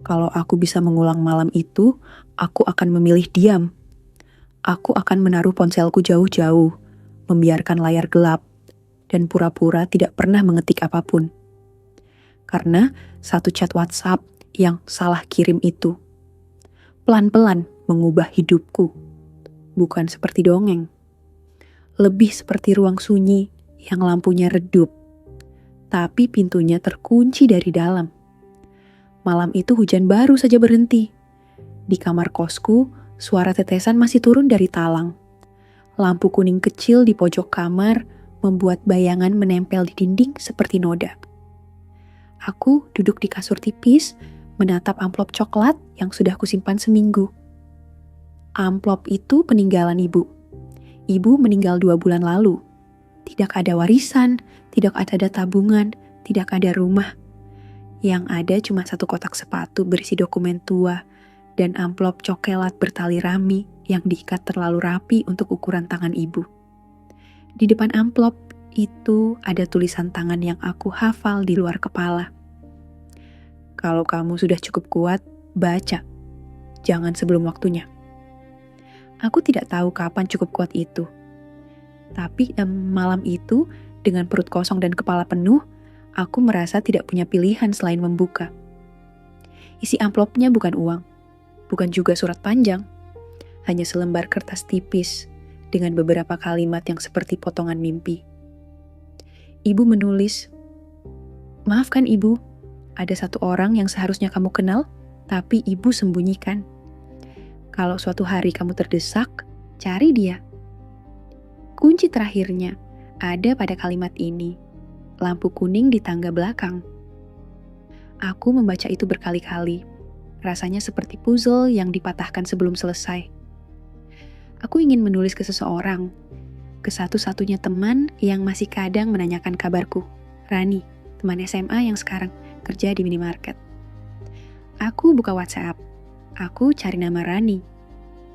Kalau aku bisa mengulang malam itu, aku akan memilih diam. Aku akan menaruh ponselku jauh-jauh, membiarkan layar gelap, dan pura-pura tidak pernah mengetik apapun. Karena satu chat WhatsApp yang salah kirim itu pelan-pelan mengubah hidupku, bukan seperti dongeng. Lebih seperti ruang sunyi yang lampunya redup, tapi pintunya terkunci dari dalam. Malam itu hujan baru saja berhenti. Di kamar kosku, suara tetesan masih turun dari talang. Lampu kuning kecil di pojok kamar membuat bayangan menempel di dinding seperti noda. Aku duduk di kasur tipis, menatap amplop coklat yang sudah kusimpan seminggu. Amplop itu peninggalan ibu. Ibu meninggal 2 bulan lalu. Tidak ada warisan, tidak ada tabungan, tidak ada rumah. Yang ada cuma satu kotak sepatu berisi dokumen tua dan amplop coklat bertali rami yang diikat terlalu rapi untuk ukuran tangan ibu. Di depan amplop itu ada tulisan tangan yang aku hafal di luar kepala. Kalau kamu sudah cukup kuat, baca. Jangan sebelum waktunya. Aku tidak tahu kapan cukup kuat itu. Tapi malam itu, dengan perut kosong dan kepala penuh, aku merasa tidak punya pilihan selain membuka. Isi amplopnya bukan uang, bukan juga surat panjang, hanya selembar kertas tipis dengan beberapa kalimat yang seperti potongan mimpi. Ibu menulis, "Maafkan ibu, ada satu orang yang seharusnya kamu kenal, tapi ibu sembunyikan. Kalau suatu hari kamu terdesak, cari dia." Kunci terakhirnya ada pada kalimat ini. Lampu kuning di tangga belakang. Aku membaca itu berkali-kali. Rasanya seperti puzzle yang dipatahkan sebelum selesai. Aku ingin menulis ke seseorang, ke satu-satunya teman yang masih kadang menanyakan kabarku, Rani, teman SMA yang sekarang kerja di minimarket. Aku buka WhatsApp. Aku cari nama Rani.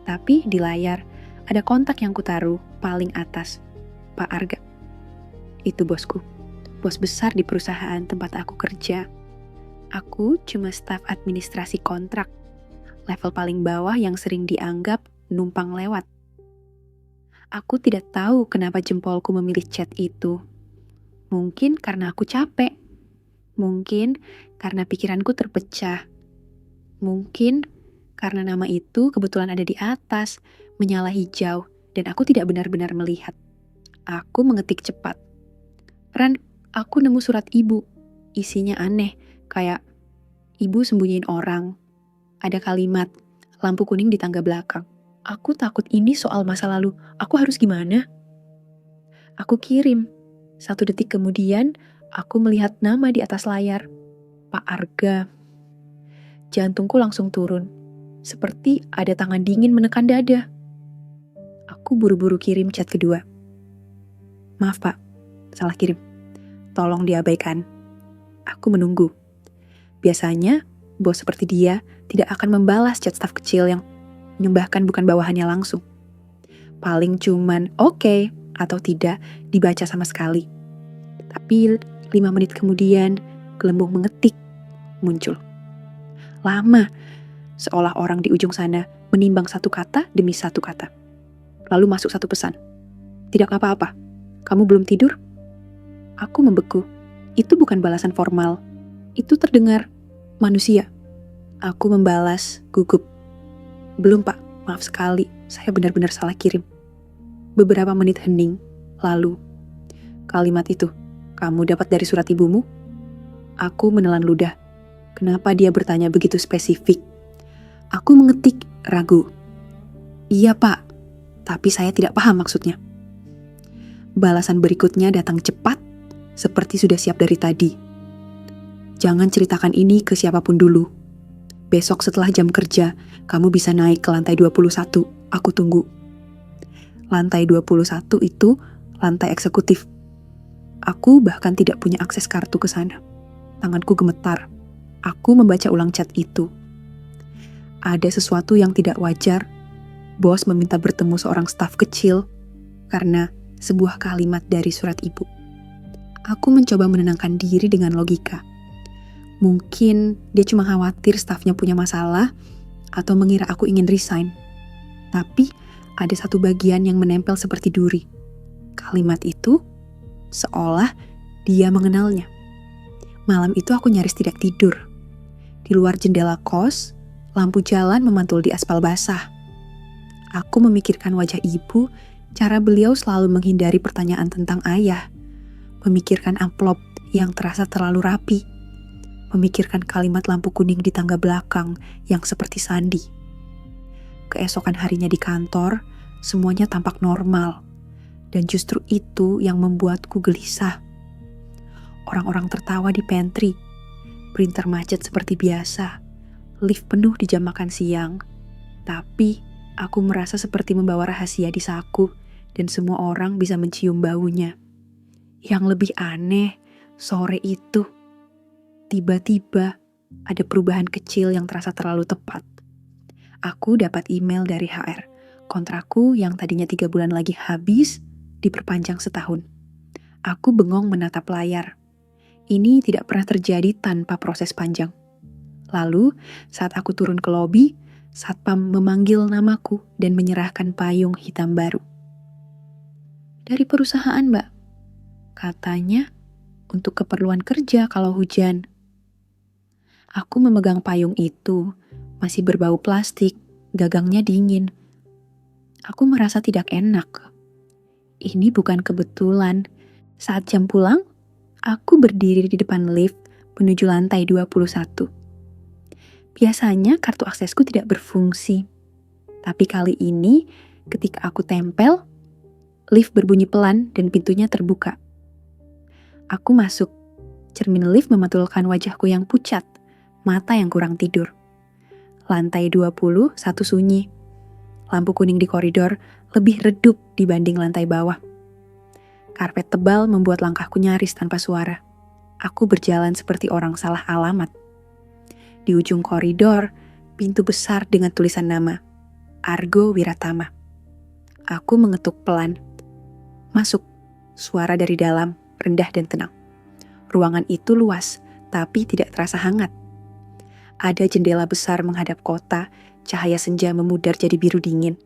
Tapi di layar ada kontak yang kutaruh paling atas, Pak Arga. Itu bosku. Bos besar di perusahaan tempat aku kerja. Aku cuma staf administrasi kontrak, level paling bawah yang sering dianggap numpang lewat. Aku tidak tahu kenapa jempolku memilih chat itu. Mungkin karena aku capek. Mungkin karena pikiranku terpecah. Mungkin karena nama itu kebetulan ada di atas, menyala hijau, dan aku tidak benar-benar melihat. Aku mengetik cepat. "Ran, aku nemu surat ibu. Isinya aneh, kayak ibu sembunyiin orang. Ada kalimat, lampu kuning di tangga belakang. Aku takut ini soal masa lalu. Aku harus gimana?" Aku kirim. 1 detik kemudian, aku melihat nama di atas layar. Pak Arga. Jantungku langsung turun. Seperti ada tangan dingin menekan dada. Aku buru-buru kirim chat kedua. "Maaf Pak, salah kirim. Tolong diabaikan." Aku menunggu. Biasanya, bos seperti dia tidak akan membalas chat staf kecil yang menyembahkan bukan bawahannya langsung. Paling cuman oke atau tidak dibaca sama sekali. Tapi 5 menit kemudian, gelembung mengetik muncul. Lama, seolah orang di ujung sana menimbang satu kata demi satu kata. Lalu masuk satu pesan. "Tidak apa-apa, kamu belum tidur?" Aku membeku. Itu bukan balasan formal. Itu terdengar manusia. Aku membalas gugup. "Belum Pak, maaf sekali, saya benar-benar salah kirim." Beberapa menit hening, lalu kalimat itu, "Kamu dapat dari surat ibumu?" Aku menelan ludah. Kenapa dia bertanya begitu spesifik? Aku mengetik ragu. "Iya Pak, tapi saya tidak paham maksudnya." Balasan berikutnya datang cepat, seperti sudah siap dari tadi. "Jangan ceritakan ini ke siapapun dulu. Besok setelah jam kerja, kamu bisa naik ke lantai 21, aku tunggu." Lantai 21 itu lantai eksekutif. Aku bahkan tidak punya akses kartu ke sana. Tanganku gemetar. Aku membaca ulang chat itu. Ada sesuatu yang tidak wajar. Bos meminta bertemu seorang staf kecil karena sebuah kalimat dari surat ibu. Aku mencoba menenangkan diri dengan logika. Mungkin dia cuma khawatir stafnya punya masalah atau mengira aku ingin resign. Tapi ada satu bagian yang menempel seperti duri. Kalimat itu seolah dia mengenalnya. Malam itu aku nyaris tidak tidur. Di luar jendela kos, lampu jalan memantul di aspal basah. Aku memikirkan wajah ibu, cara beliau selalu menghindari pertanyaan tentang ayah. Memikirkan amplop yang terasa terlalu rapi. Memikirkan kalimat lampu kuning di tangga belakang yang seperti sandi. Keesokan harinya di kantor, semuanya tampak normal. Dan justru itu yang membuatku gelisah. Orang-orang tertawa di pantry. Printer macet seperti biasa. Lift penuh di jam makan siang. Tapi aku merasa seperti membawa rahasia di saku dan semua orang bisa mencium baunya. Yang lebih aneh, sore itu tiba-tiba ada perubahan kecil yang terasa terlalu tepat. Aku dapat email dari HR. Kontrakku yang tadinya 3 bulan lagi habis, diperpanjang setahun. Aku bengong menatap layar. Ini tidak pernah terjadi tanpa proses panjang. Lalu, saat aku turun ke lobi, satpam memanggil namaku dan menyerahkan payung hitam baru. Dari perusahaan, Mbak. Katanya, untuk keperluan kerja kalau hujan. Aku memegang payung itu, masih berbau plastik, gagangnya dingin. Aku merasa tidak enak. Ini bukan kebetulan. Saat jam pulang, aku berdiri di depan lift menuju lantai 21. Biasanya kartu aksesku tidak berfungsi. Tapi kali ini, ketika aku tempel, lift berbunyi pelan dan pintunya terbuka. Aku masuk. Cermin lift memantulkan wajahku yang pucat, mata yang kurang tidur. Lantai 20, satu sunyi. Lampu kuning di koridor lebih redup dibanding lantai bawah. Karpet tebal membuat langkahku nyaris tanpa suara. Aku berjalan seperti orang salah alamat. Di ujung koridor, pintu besar dengan tulisan nama, Argo Wiratama. Aku mengetuk pelan. Masuk. Suara dari dalam, rendah dan tenang. Ruangan itu luas, tapi tidak terasa hangat. Ada jendela besar menghadap kota, cahaya senja memudar jadi biru dingin.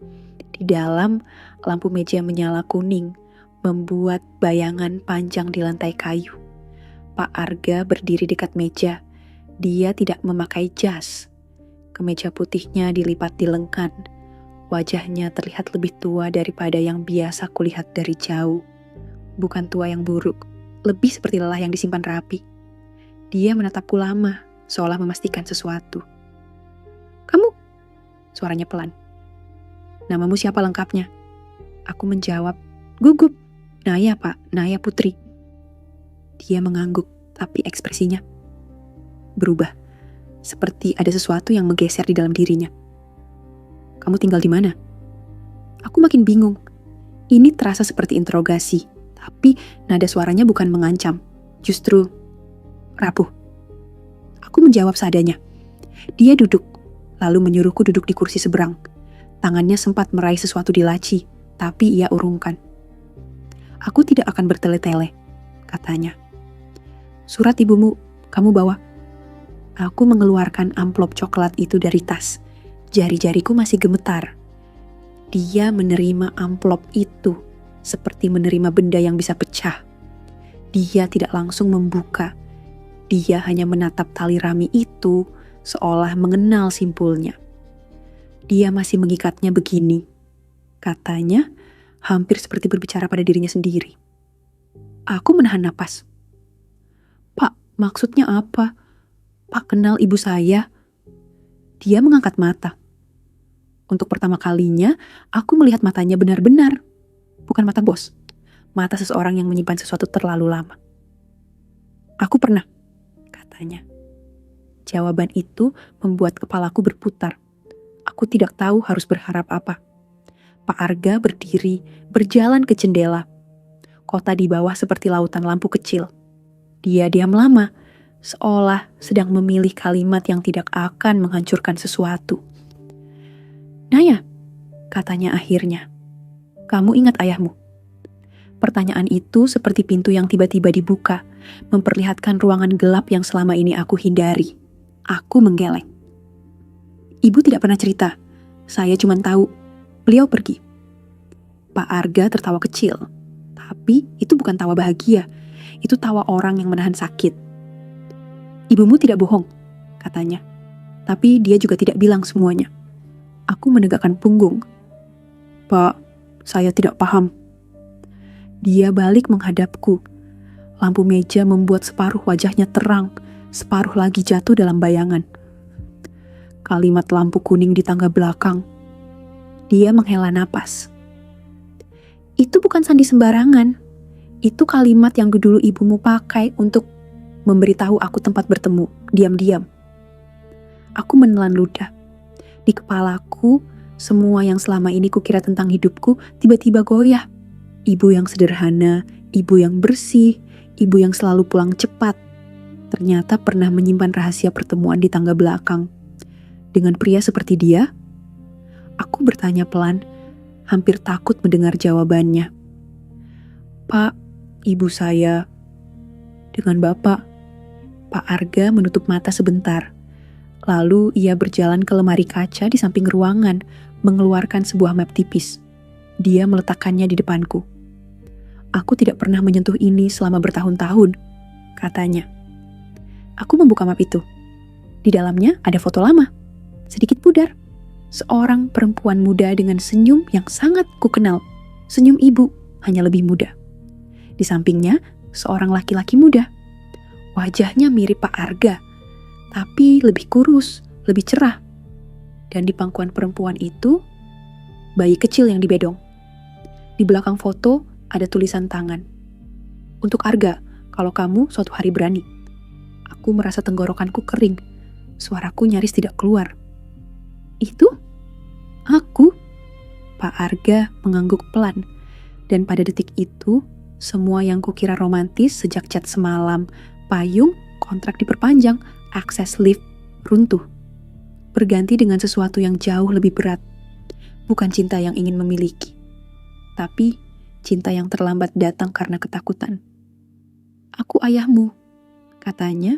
Di dalam, lampu meja menyala kuning, membuat bayangan panjang di lantai kayu. Pak Arga berdiri dekat meja. Dia tidak memakai jas. Kemeja putihnya dilipat di lengan. Wajahnya terlihat lebih tua daripada yang biasa kulihat dari jauh. Bukan tua yang buruk, lebih seperti lelah yang disimpan rapi. Dia menatapku lama, seolah memastikan sesuatu. "Kamu?" Suaranya pelan. "Namamu siapa lengkapnya?" Aku menjawab, "Gugup." "Naya, Pak. Naya Putri." Dia mengangguk, tapi ekspresinya berubah. Seperti ada sesuatu yang menggeser di dalam dirinya. "Kamu tinggal di mana?" Aku makin bingung. Ini terasa seperti interogasi, tapi nada suaranya bukan mengancam, justru rapuh. Aku menjawab seadanya. Dia duduk, lalu menyuruhku duduk di kursi seberang. Tangannya sempat meraih sesuatu di laci, tapi ia urungkan. "Aku tidak akan bertele-tele," katanya. "Surat ibumu, kamu bawa." Aku mengeluarkan amplop coklat itu dari tas. Jari-jariku masih gemetar. Dia menerima amplop itu seperti menerima benda yang bisa pecah. Dia tidak langsung membuka. Dia hanya menatap tali rami itu seolah mengenal simpulnya. Dia masih mengikatnya begini. Katanya hampir seperti berbicara pada dirinya sendiri. Aku menahan napas. "Pak, maksudnya apa? Pak kenal ibu saya?" Dia mengangkat mata. Untuk pertama kalinya, aku melihat matanya benar-benar. Bukan mata bos. Mata seseorang yang menyimpan sesuatu terlalu lama. "Aku pernah," katanya. Jawaban itu membuat kepalaku berputar. Aku tidak tahu harus berharap apa. Pak Arga berdiri, berjalan ke jendela. Kota di bawah seperti lautan lampu kecil. Dia diam lama, seolah sedang memilih kalimat yang tidak akan menghancurkan sesuatu. "Naya," katanya akhirnya, "kamu ingat ayahmu?" Pertanyaan itu seperti pintu yang tiba-tiba dibuka, memperlihatkan ruangan gelap yang selama ini aku hindari. Aku menggeleng. Ibu tidak pernah cerita. Saya cuma tahu, beliau pergi. Pak Arga tertawa kecil. Tapi itu bukan tawa bahagia. Itu tawa orang yang menahan sakit. Ibumu tidak bohong, katanya. Tapi dia juga tidak bilang semuanya. Aku menegakkan punggung. Pak, saya tidak paham. Dia balik menghadapku. Lampu meja membuat separuh wajahnya terang, separuh lagi jatuh dalam bayangan. Kalimat lampu kuning di tangga belakang. Dia menghela napas. Itu bukan sandi sembarangan. Itu kalimat yang dulu ibumu pakai untuk memberitahu aku tempat bertemu, diam-diam. Aku menelan ludah. Di kepalaku, semua yang selama ini kukira tentang hidupku tiba-tiba goyah. Ibu yang sederhana, ibu yang bersih, ibu yang selalu pulang cepat. Ternyata pernah menyimpan rahasia pertemuan di tangga belakang. Dengan pria seperti dia, aku bertanya pelan, hampir takut mendengar jawabannya. Pak, ibu saya. Dengan bapak. Pak Arga menutup mata sebentar. Lalu ia berjalan ke lemari kaca di samping ruangan, mengeluarkan sebuah map tipis. Dia meletakkannya di depanku. Aku tidak pernah menyentuh ini selama bertahun-tahun, katanya. Aku membuka map itu. Di dalamnya ada foto lama, sedikit pudar. Seorang perempuan muda dengan senyum yang sangat kukenal. Senyum ibu, hanya lebih muda. Di sampingnya, seorang laki-laki muda. Wajahnya mirip Pak Arga, tapi lebih kurus, lebih cerah. Dan di pangkuan perempuan itu, bayi kecil yang dibedong. Di belakang foto ada tulisan tangan. Untuk Arga, kalau kamu suatu hari berani. Aku merasa tenggorokanku kering. Suaraku nyaris tidak keluar. Itu? Aku? Pak Arga mengangguk pelan. Dan pada detik itu, semua yang kukira romantis sejak chat semalam, payung, kontrak diperpanjang, akses lift, runtuh. Berganti dengan sesuatu yang jauh lebih berat. Bukan cinta yang ingin memiliki, tapi cinta yang terlambat datang karena ketakutan. Aku ayahmu, katanya,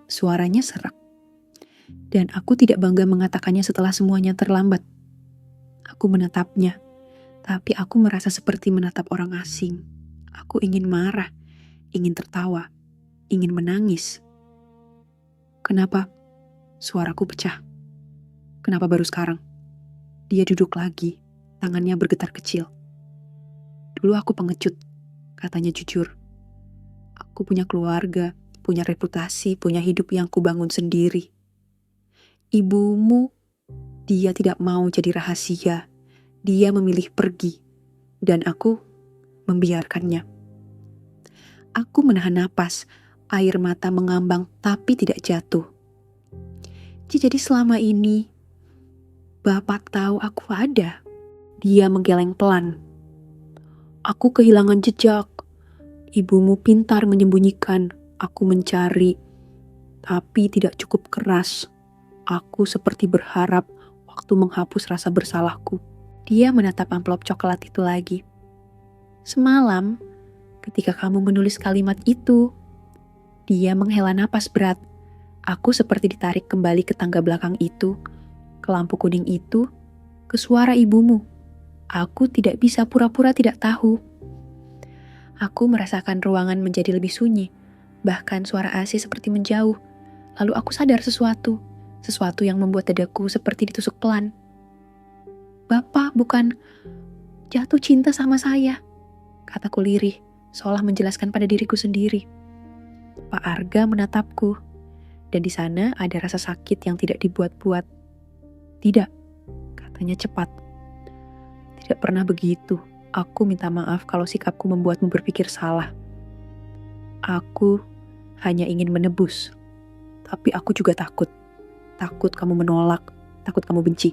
suaranya serak. Dan aku tidak bangga mengatakannya setelah semuanya terlambat. Aku menatapnya, tapi aku merasa seperti menatap orang asing. Aku ingin marah, ingin tertawa, ingin menangis. Kenapa? Suaraku pecah. Kenapa baru sekarang? Dia duduk lagi, tangannya bergetar kecil. Dulu aku pengecut, katanya jujur. Aku punya keluarga, punya reputasi, punya hidup yang kubangun sendiri. Ibumu, dia tidak mau jadi rahasia. Dia memilih pergi, dan aku membiarkannya. Aku menahan napas, air mata mengambang tapi tidak jatuh. Jadi selama ini, Bapak tahu aku ada. Dia menggeleng pelan. Aku kehilangan jejak. Ibumu pintar menyembunyikan. Aku mencari, tapi tidak cukup keras. Aku seperti berharap waktu menghapus rasa bersalahku. Dia menatap amplop coklat itu lagi. Semalam, ketika kamu menulis kalimat itu, dia menghela napas berat. Aku seperti ditarik kembali ke tangga belakang itu, ke lampu kuning itu, ke suara ibumu. Aku tidak bisa pura-pura tidak tahu. Aku merasakan ruangan menjadi lebih sunyi, bahkan suara AC seperti menjauh. Lalu aku sadar sesuatu yang membuat dadaku seperti ditusuk pelan. Bapak bukan jatuh cinta sama saya, kataku lirih, seolah menjelaskan pada diriku sendiri. Pak Arga menatapku, dan di sana ada rasa sakit yang tidak dibuat-buat. Tidak, katanya cepat. Tidak pernah begitu. Aku minta maaf kalau sikapku membuatmu berpikir salah. Aku hanya ingin menebus. Tapi aku juga takut. Takut kamu menolak. Takut kamu benci.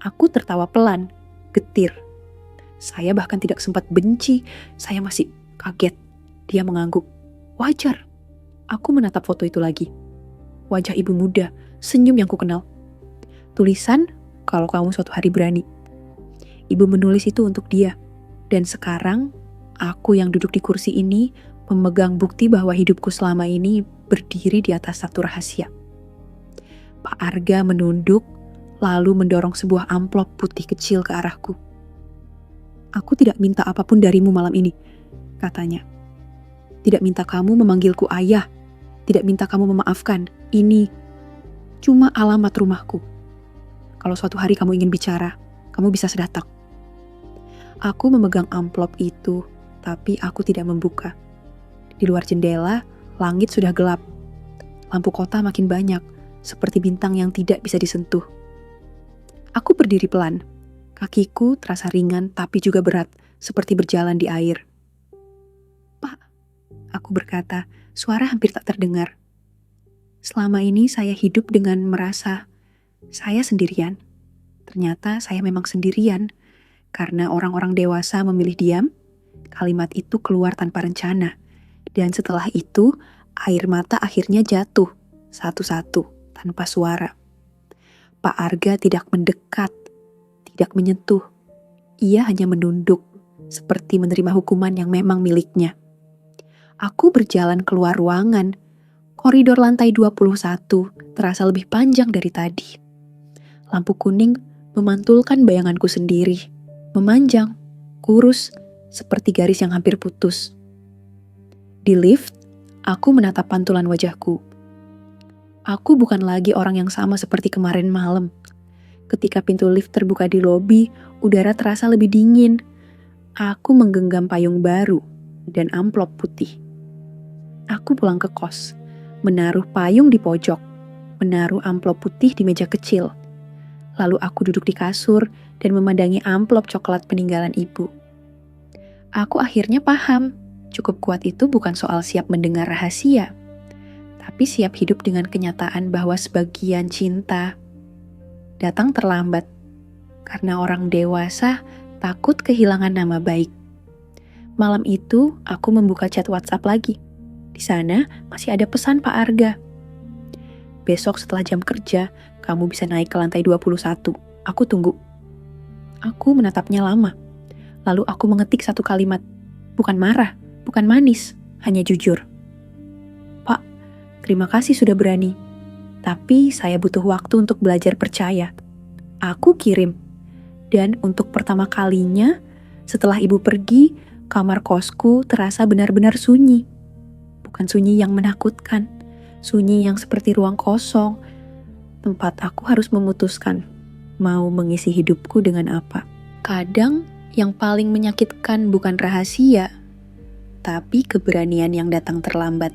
Aku tertawa pelan, getir. Saya bahkan tidak sempat benci. Saya masih kaget. Dia mengangguk. Wajar. Aku menatap foto itu lagi. Wajah ibu muda, senyum yang kukenal. Tulisan, kalau kamu suatu hari berani. Ibu menulis itu untuk dia. Dan sekarang, Aku yang duduk di kursi ini memegang bukti bahwa hidupku selama ini berdiri di atas satu rahasia. Pak Arga menunduk, lalu mendorong sebuah amplop putih kecil ke arahku. "Aku tidak minta apapun darimu malam ini," katanya. "Tidak minta kamu memanggilku ayah, tidak minta kamu memaafkan. Ini cuma alamat rumahku. Kalau suatu hari kamu ingin bicara, kamu bisa sedatak." Aku memegang amplop itu, tapi aku tidak membuka. Di luar jendela, langit sudah gelap. Lampu kota makin banyak, seperti bintang yang tidak bisa disentuh. Aku berdiri pelan. Kakiku terasa ringan tapi juga berat, seperti berjalan di air. "Pak," aku berkata, suara hampir tak terdengar. "Selama ini saya hidup dengan merasa saya sendirian. Ternyata saya memang sendirian. Karena orang-orang dewasa memilih diam, kalimat itu keluar tanpa rencana. Dan setelah itu, air mata akhirnya jatuh, satu-satu, tanpa suara. Pak Arga tidak mendekat, tidak menyentuh. Ia hanya menunduk, seperti menerima hukuman yang memang miliknya. Aku berjalan keluar ruangan. Koridor lantai 21 terasa lebih panjang dari tadi. Lampu kuning memantulkan bayanganku sendiri, memanjang, kurus, seperti garis yang hampir putus. Di lift, aku menatap pantulan wajahku. Aku bukan lagi orang yang sama seperti kemarin malam. Ketika pintu lift terbuka di lobi, udara terasa lebih dingin. Aku menggenggam payung baru dan amplop putih. Aku pulang ke kos, menaruh payung di pojok, menaruh amplop putih di meja kecil. Lalu aku duduk di kasur dan memandangi amplop coklat peninggalan ibu. Aku akhirnya paham, cukup kuat itu bukan soal siap mendengar rahasia, tapi siap hidup dengan kenyataan bahwa sebagian cinta datang terlambat, karena orang dewasa takut kehilangan nama baik. Malam itu, aku membuka chat WhatsApp lagi. Di sana masih ada pesan Pak Arga. "Besok setelah jam kerja, kamu bisa naik ke lantai 21. Aku tunggu." Aku menatapnya lama. Lalu aku mengetik satu kalimat. Bukan marah, bukan manis, hanya jujur. "Pak, terima kasih sudah berani. Tapi saya butuh waktu untuk belajar percaya." Aku kirim. Dan untuk pertama kalinya, setelah ibu pergi, kamar kosku terasa benar-benar sunyi. Bukan sunyi yang menakutkan, sunyi yang seperti ruang kosong, tempat aku harus memutuskan mau mengisi hidupku dengan apa. Kadang yang paling menyakitkan bukan rahasia, tapi keberanian yang datang terlambat.